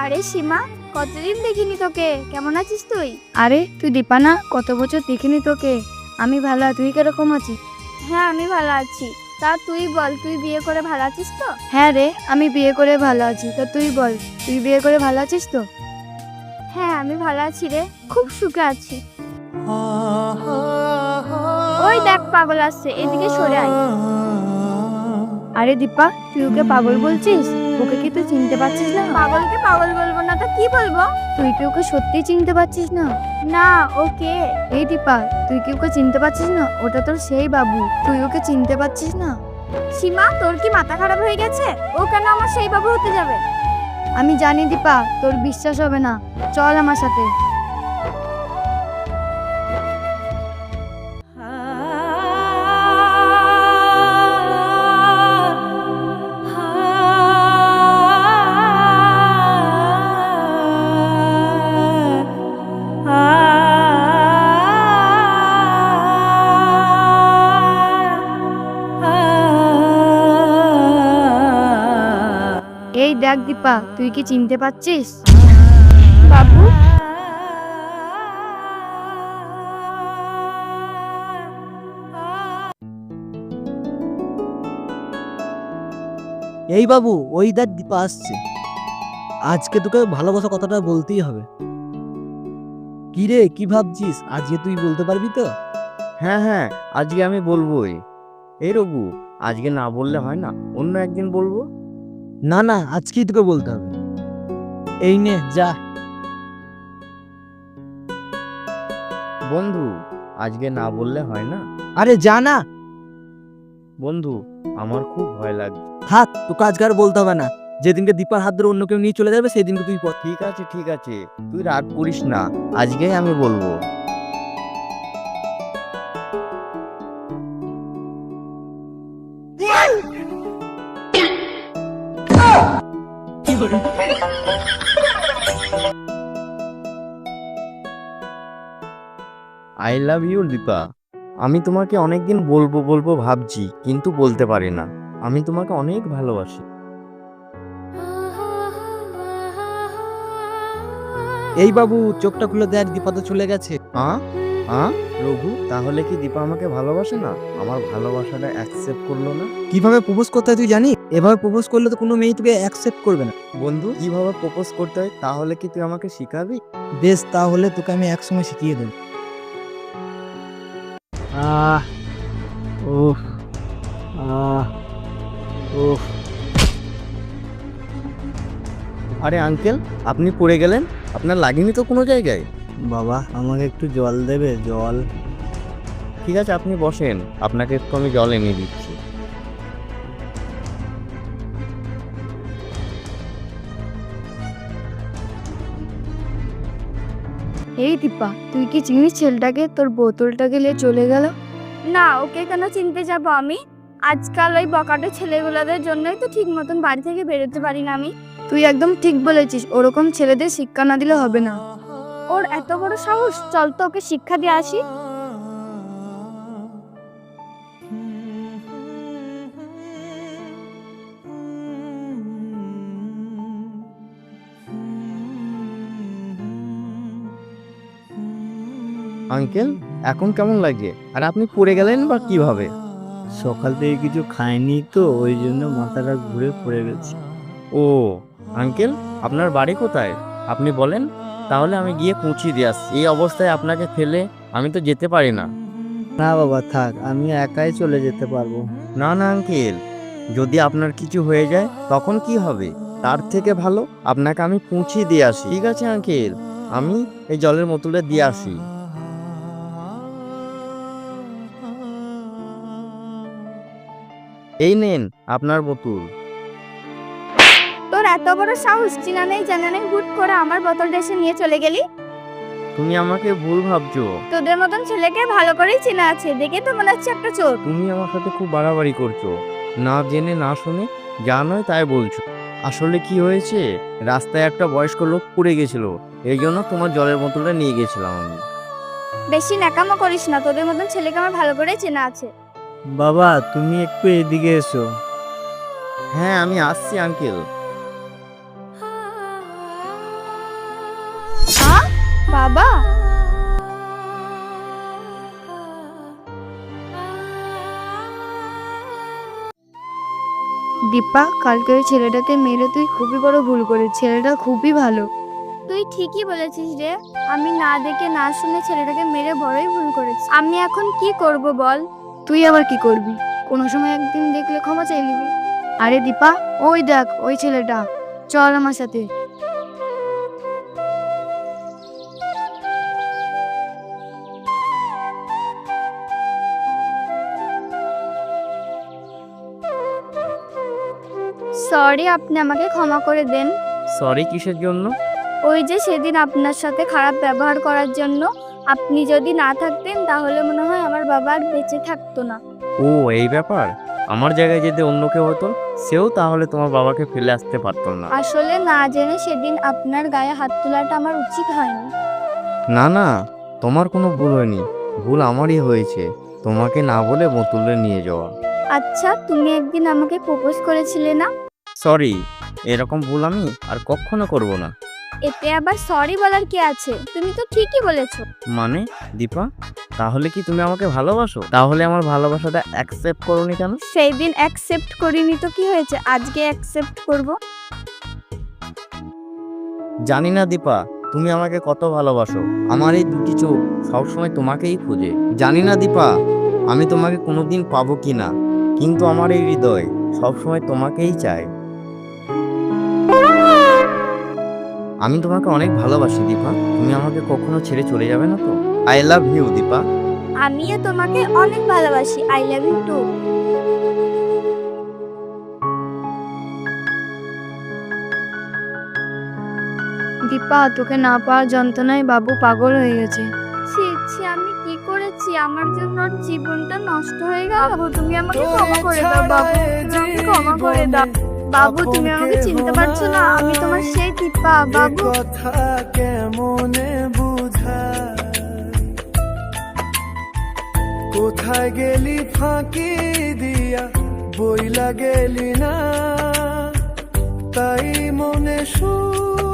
আরে সীমা, কতদিন দেখিনি তোকে, কেমন আছিস তুই? আরে তুই দীপা না? কত বছর দেখিনি তোকে। আমি ভালো, তুই কিরকম আছিস? হ্যাঁ, আমি ভালো আছি। তা তুই বল, তুই বিয়ে করে ভালো আছিস তো? হ্যাঁ রে, আমি বিয়ে করে ভালো আছি। তা তুই বল, তুই বিয়ে করে ভালো আছিস তো? হ্যাঁ, আমি ভালো আছি রে, খুব সুখে আছি। ওই দেখ পাগল আসছে, এদিকে সরে আয়। আরে দীপা, তুই ওকে পাগল বলছিস? ওকে কি তুই চিনতে পারছিস না? পাগলকে পাগল বলবো না তো কি বলবো? তুই কি ওকে সত্যি চিনতে পারছিস না? না, ওকে। এই দীপা, তুই কি ওকে চিনতে পারছিস না? ওটা তোর সেই বাবু, তুই ওকে চিনতে পারছিস না? সীমা, তোর কি মাথা খারাপ হয়ে গেছে? ও কেন আমার সেই বাবু হতে যাবে? আমি জানি দীপা, তোর বিশ্বাস হবে না। চল আমার সাথে। এই দেখ দীপা, তুই কি চিনতে পারছিস? বাবু, এই বাবু, ওই দেখ দীপা আসছে। আজকে তোকে ভালোবাসা কথাটা বলতেই হবে। কি রে, কি ভাবছিস? আজকে তুই বলতে পারবি তো? হ্যাঁ হ্যাঁ, আজকে আমি বলবোই। এই রঘু, আজকে না বললে হয় না, অন্য একদিন বলবো। না না, আজকেই তোকে বলতে হবে। এই নে যা। বন্ধু, আজকে না বললে হয় না। আরে যা না। বন্ধু, আমার খুব ভয় লাগছে। থাক, তোকে আজকে আর বলতে হবে না। যেদিনকে দীপার হাত ধরে অন্য কেউ নিয়ে চলে যাবে সেই দিনকে তুই পথ। ঠিক আছে ঠিক আছে, তুই রাগ করিস না, আজকেই আমি বলবো। I love you Deepa. আমি তোমাকে অনেকদিন বলবো বলবো ভাবছি, কিন্তু বলতে পারি না। আমি তোমাকে অনেক ভালোবাসি। এই বাবু, চোখটা খুলে দেখ, দীপা তো চলে গেছে। রঘু, তাহলে কি দীপা আমাকে ভালোবাসে না? আমার ভালোবাসাটা অ্যাকসেপ্ট করলো না? কিভাবে প্রপোজ করতে হয় তুই জানিস? এভাবে প্রপোজ করলে তো কোনো মেয়ে তোকে অ্যাকসেপ্ট করবে না। বন্ধু, কিভাবে প্রপোজ করতে হয় তাহলে কি তুই আমাকে শিখাবি? বেশ, তাহলে তোকে আমি একসময় শিখিয়ে দেব। আহ উফ আহ উফ আরে আঙ্কেল, আপনি পড়ে গেলেন? আপনার লাগেনি তো কোনো জায়গায়? বাবা, আমাকে একটু জল দেবে? জল। ঠিক আছে, আপনি বসেন, আপনাকে একটু আমি জল এনে দিচ্ছি। এই দীপা, তুই কি চিনিস ছেলেটাকে? তোর বোতলটাকে নিয়ে চলে গেল। না, ওকে কেন চিনতে যাব আমি? আজকাল ওই বকাটে ছেলেগুলোদের জন্যই তো ঠিক মতন বাড়ি থেকে বেরোতে পারি না আমি। তুই একদম ঠিক বলেছিস, ওরকম ছেলেদের শিক্ষা না দিলে হবে না। ওর এত বড় সাহস, চল তো ওকে শিক্ষা দিয়ে আসি। আঙ্কেল, এখন কেমন লাগে? আর আপনি পড়ে গেলেন বা কিভাবে? সকাল থেকে কিছু খাইনি তো, ওই জন্য মাথাটা ঘুরে পড়ে গেছে। ও আঙ্কেল, আপনার বাড়ি কোথায় আপনি বলেন, তাহলে আমি গিয়ে পৌঁছিয়ে দিয়ে আসছি। এই অবস্থায় আপনাকে ফেলে আমি তো যেতে পারি না। না বাবা, থাক, আমি একাই চলে যেতে পারবো। না না আঙ্কেল, যদি আপনার কিছু হয়ে যায় তখন কি হবে? তার থেকে ভালো আপনাকে আমি পৌঁছিয়ে দিয়ে আসি। ঠিক আছে আঙ্কেল, আমি এই জলের বোতলটা দিয়ে আসি। এই নেন আপনার বোতল। তোর এত বড় সাহস, চিনা নেই জানা নেই হুট করে আমার বোতলটা এসে নিয়ে চলে গেলি। তুমি আমাকে ভুল ভাবছো। তোদের মতন ছেলেকে ভালো করেই চেনা আছে, দেখে তো মনে হচ্ছে একটা চোর। তুমি আমার সাথে খুব বাড়াবাড়ি করছো, না জেনে না শুনে যা নয় তাই বলছো। আসলে কি হয়েছে, রাস্তায় একটা বয়স্ক লোক পড়ে গেছিল, এই জন্য তোমার জলের বোতলটা নিয়ে গেছিলাম আমি। বেশি ন্যাকামো করিস না, তোদের মতন ছেলেকে আমার ভালো করেই চেনা আছে। বাবা, তুমি একটু এদিকে এসো। হ্যাঁ, আমি আসছি আঙ্কেল। বাবা, দীপা, কালকে ওই ছেলেটাকে মেরে তুই খুবই বড় ভুল করিস। ছেলেটা খুবই ভালো। তুই ঠিকই বলেছিস রে। আমি না দেখে না শুনে ছেলেটাকে মেরে বড়ই ভুল করেছি। আমি এখন কি করব বল? তুই আবার কি করবি? কোনো সময় একদিন দেখলে ক্ষমা চাই নিবি। আরে দীপা, ওই দেখ ওই ছেলেটা, চল আমার সাথে। সরি, আপনি আমাকে ক্ষমা করে দেন। সরি কিসের জন্য? ওই যে সেদিন আপনার সাথে খারাপ ব্যবহার করার জন্য। আপনি যদি না থাকতেন তাহলে মনে হয় আমার বাবা আর বেঁচে থাকতো না। ও এই ব্যাপার। আমার জায়গায় যদি অন্য কেউ হতো, সেও তাহলে তোমার বাবাকে ফেলে আসতে পারতো না। আসলে না জেনে সেদিন আপনার গায়ে হাত তোলাটা আমার উচিত হয়নি। না না, তোমার কোনো ভুল হয়নি। ভুল আমারই হয়েছে, তোমাকে না বলে বোতলে নিয়ে যাওয়া। আচ্ছা, তুমি একদিন আমাকে প্রপোজ করেছিলে না? সরি, এরকম ভুল আমি আর কখনো করব না। এতে আবার সরি বলার কি আছে? তুমি তো ঠিকই বলেছো। মানে দীপা, তাহলে কি তুমি আমাকে ভালোবাসো? তাহলে আমার ভালোবাসাটা অ্যাকসেপ্ট করোনি কেন? সেই দিন অ্যাকসেপ্ট করিনি তো কি হয়েছে? আজকে অ্যাকসেপ্ট করব। জানি না দীপা, তুমি আমাকে কত ভালোবাসো। আমার এই দুটি চোখ সবসময় তোমাকেই খুঁজে। জানি না দীপা, আমি তোমাকে কোনোদিন পাবো কি না, কিন্তু আমার এই হৃদয় সবসময় তোমাকেই চায়। আমি তোমাকে অনেক ভালোবাসি দীপা, তুমি আমাকে কখনো ছেড়ে চলে যাবে না তো? I love you Deepa. আমিও তোমাকে অনেক ভালোবাসি। I love you too. Deepa, তোকে না পাওয়ার যন্ত্রণায় বাবু পাগল হয়ে গেছে। ছি ছি, আমি কি করেছি? আমার জন্য ওর জীবনটা নষ্ট হয়ে গেল। বাবু, তুমি আমাকে ক্ষমা করে দাও। বাবু, তুমি আমাকে ক্ষমা করে দাও। বাবু, তুমি আমাকে চিনতে পারছো না? আমি তোমার সেই দীপা। বাবু, কথা কেমনে বুঝাই, কোথায় গেলি ফাঁকি দিয়া, বইলা গেলি না, তাই মনে সুর